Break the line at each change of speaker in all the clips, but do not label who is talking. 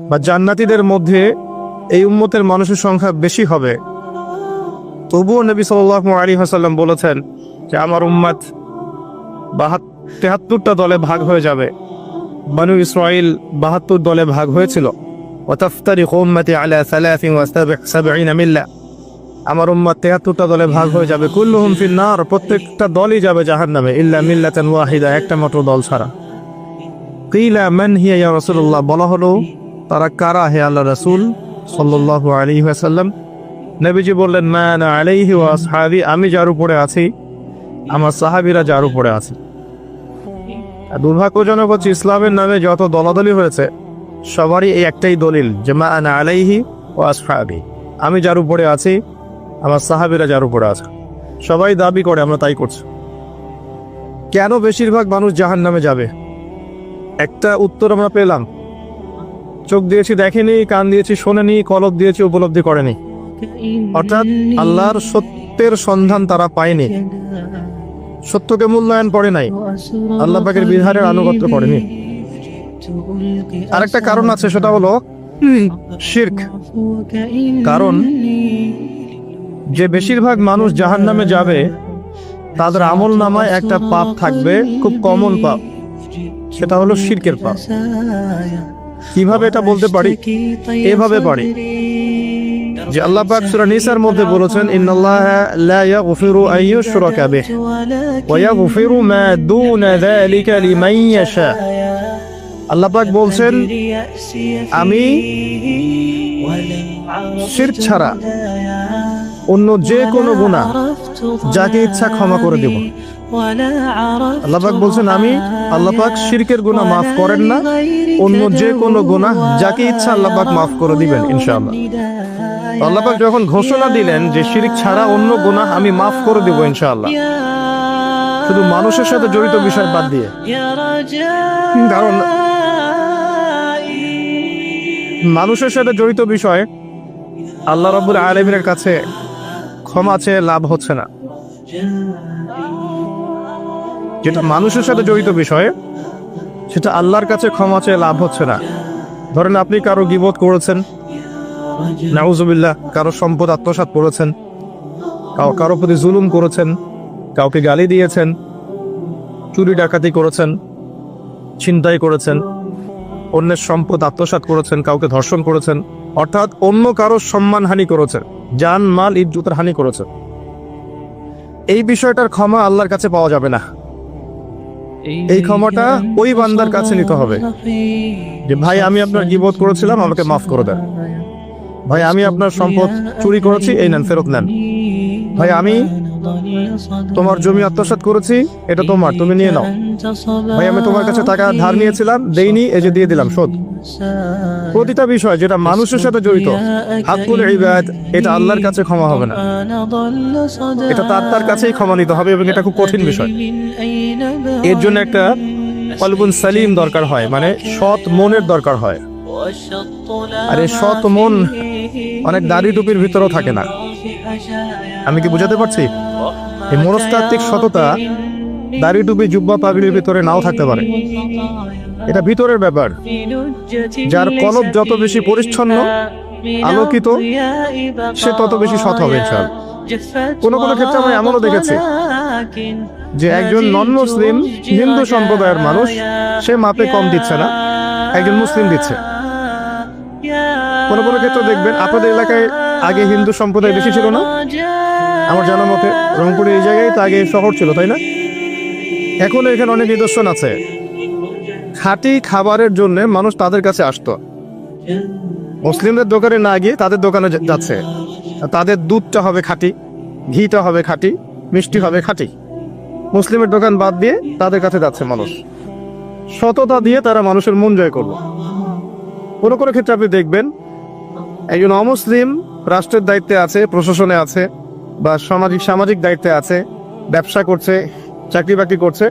বা জান্নাতীদের মধ্যে এই উম্মতের মানুষের সংখ্যা বেশি হবে, তবুও নবী সাল্লাল্লাহু আলাইহি ওয়াসাল্লাম বলেছেন যে আমার উম্মত 73টা দলে ভাগ হয়ে যাবে। বনু ইসরাইল 72 দলে ভাগ হয়েছিল। ওয়াতাফতারিকু উম্মতি আলা 73 মিল্লা, আমার উম্মত 73টা দলে ভাগ হয়ে যাবে। কুল্লুহুম ফিন নার, প্রত্যেকটা দলই যাবে জাহান্নামে, ইল্লা মিল্লাতান ওয়াহিদা, একটা মাত্র দল ছাড়া। কিলা মান হিয়া ইয়া রাসূলুল্লাহ, বলা হলো তারা কারা হে আল্লাহ রাসূল সাল্লাল্লাহু আলাইহি ওয়াসাল্লাম? নবীজি বললেন মা আনা আলাইহি ওয়া আসহাবি, আমি যার উপরে আছি, আমার সাহাবীরা যার উপরে আছে। দুর্ভাগ্যজনক হচ্ছে ইসলামের নামে যত দলাদলি হয়েছে সবারই এই একটাই দলিল যে মা আনা আলাইহি ওয়া আসহাবি, আমি যার উপরে আছি, আমার সাহাবীরা যার উপরে আছে। সবাই দাবি করে, আমরা তাই করছি। কেন বেশিরভাগ মানুষ জাহান্নামে যাবে? একটা উত্তর আমরা পেলাম, চোখ দিয়েছি দেখেনি, কান দিয়েছি শোনেনি, কলব দিয়েছি উপলব্ধি করেনি। অর্থাৎ আল্লাহর সত্যের সন্ধান তারা পায়নি, সত্যকে মূল্যায়ন করে নাই, আল্লাহ পাকের বিধানের আনুগত্য করেনি। আরেকটা কারণ আছে, সেটা হলো শিরক। কারণ যে বেশিরভাগ মানুষ জাহান্নামে যাবে তাদের আমল নামায় একটা পাপ থাকবে, খুব কমন পাপ, সেটা হলো শিরকের পাপ। কিভাবে এটা বলতে পারি? এভাবে পারি যে আল্লাহ পাক সূরা নিসার মধ্যে বলেছেন ইন্নাল্লাহা লা ইয়াগফিরু আন ইউশরাকা বিহি ওয়া ইয়াগফিরু মা দুনা যালিকা লিমান ইয়াশা। আল্লাহ পাক বলছেন আমি শিরক ছাড়া অন্য যে কোনো গুনাহ যাকে ইচ্ছা ক্ষমা করে দেব। আল্লাহ পাক বলছেন আমি, আল্লাহ পাক শিরকের গুনাহ মাফ করেন না, অন্য যে কোনো গুনাহ যাকে ইচ্ছা আল্লাহ পাক মাফ করে দিবেন ইনশাআল্লাহ। আল্লাহ পাক যখন ঘোষণা দিলেন যে শিরক ছাড়া অন্য গুনাহ আমি মাফ করে দেব ইনশাআল্লাহ, শুধু মানুষের সাথে জড়িত বিষয় বাদ দিয়ে। কারণ মানুষের সাথে জড়িত বিষয় আল্লাহ রাব্বুল আলামিনের কাছে ক্ষমা চেয়ে লাভ হচ্ছে না। যেটা মানুষের সাথে জড়িত বিষয় সেটা আল্লাহর কাছে ক্ষমা চেয়ে লাভ হচ্ছে না। ধরেন আপনি কারো গীবত করেছেন, নাউজুবিল্লাহ, কারো সম্পদ আত্মসাৎ করেছেন, কারো প্রতি জুলুম করেছেন, কাউকে গালি দিয়েছেন, চুরি ডাকাতি করেছেন, ছিনতাই করেছেন, অন্যের সম্পদ আত্মসাৎ করেছেন, কাউকে ধর্ষণ করেছেন, অর্থাৎ অন্য কারো সম্মানহানি করেছেন, জান মাল ইজ্জতের হানি করেছেন। এই বিষয়টার ক্ষমা আল্লাহর কাছে পাওয়া যাবে না। এই ক্ষমাটা ওই বান্দার কাছে নিতে হবে যে ভাই আমি আপনার গীবত করেছিলাম, আমাকে মাফ করে দেন। ভাই আমি আপনার সম্পদ চুরি করেছি, এই নেন, ফেরত নেন। ভাই আমি তোমার জমি আত্মসাৎ করেছি, এটা তোমার, তুমি নিয়ে নাও। ভাই আমি তোমার কাছে টাকা ধার নিয়েছিলাম, দেইনি, এই যে দিয়ে দিলাম, শোধ। প্রতিটা বিষয় যেটা মানুষের সাথে জড়িত, হাক্কুল ইবাদ, এটা আল্লাহর কাছে ক্ষমা হবে না, এটা তার কাছেই ক্ষমা নিতে হবে, এবং এটা খুব কঠিন বিষয়। এর জন্য একটা কলবুন সালিম দরকার হয়, মানে সৎ মনের দরকার হয়। আর এই সৎ মন অনেক দাড়ি টুপির ভিতরেও থাকে না। আমি কি বুঝাতে পারছি? এই মনস্তাত্ত্বিক সততা দাড়ি টুপি জুব্বা পাগড়ির ভিতরে নাও থাকতে পারে, এটা ভিতরের ব্যাপার। যার কলব যত বেশি পরিচ্ছন্ন আলোকিত, সে তত বেশি সৎ হবে ইনশাআল্লাহ। কোনো কোনো ক্ষেত্রে আমরা এমনও দেখেছি যে একজন নন মুসলিম হিন্দু সম্প্রদায়ের মানুষ, সে মাপে কম দিচ্ছে না, একজন মুসলিম দিচ্ছে। কোনো কোনো ক্ষেত্রে দেখবেন আপনাদের এলাকায় আগে হিন্দু সম্প্রদায় বেশি ছিল না? আমার জানার মতে রংপুরে এই জায়গায় তো আগে শহর ছিল, তাই না? এখন এখানে অনেক নিদর্শন আছে, খাঁটি খাবারের জন্য মানুষ তাদের কাছে আসতো, মুসলিমদের দোকানে না গিয়ে তাদের দোকানে যাচ্ছে। তাদের দুধটা হবে খাঁটি, ঘিটা হবে খাঁটি, মিষ্টি হবে খাঁটি। মুসলিমের দোকান বাদ দিয়ে তাদের কাছে যাচ্ছে মানুষ, সততা দিয়ে তারা মানুষের মন জয় করবে। কোনো কোনো ক্ষেত্রে আপনি দেখবেন একজন অমুসলিম রাষ্ট্রের দায়িত্বে আছে, প্রশাসনে আছে, বা সামাজিক দায়িত্বে আছে, ব্যবসা করছে, চাকরি বাকরি করছে।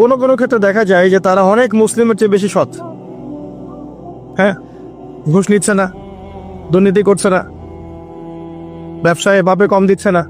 কোনো কোনো ক্ষেত্রে দেখা যায় যে তারা অনেক মুসলিমের চেয়ে বেশি সৎ। হ্যাঁ, ঘুষ নিচ্ছে না, দুর্নীতি করছে না, ব্যবসায় বাপে কম দিচ্ছে না,